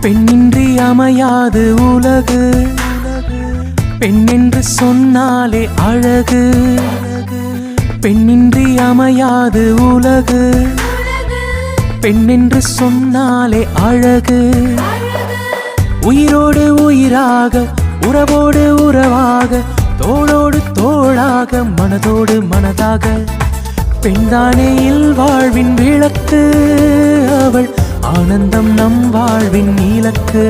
பெண்ணின்றி அமையாது உலகு, பெண்ணென்று சொன்னாலே அழகு. பெண்ணின்றி அமையாது உலகு, பெண்ணென்று சொன்னாலே அழகு. உயிரோடு உயிராக, உறவோடு உறவாக, தோளோடு தோளாக, மனதோடு மனதாக, பெண்தானே இல்வாழ்வின் விளக்கு. அவள் ஆனந்தம் நம் வாழ்வின் இலக்கு.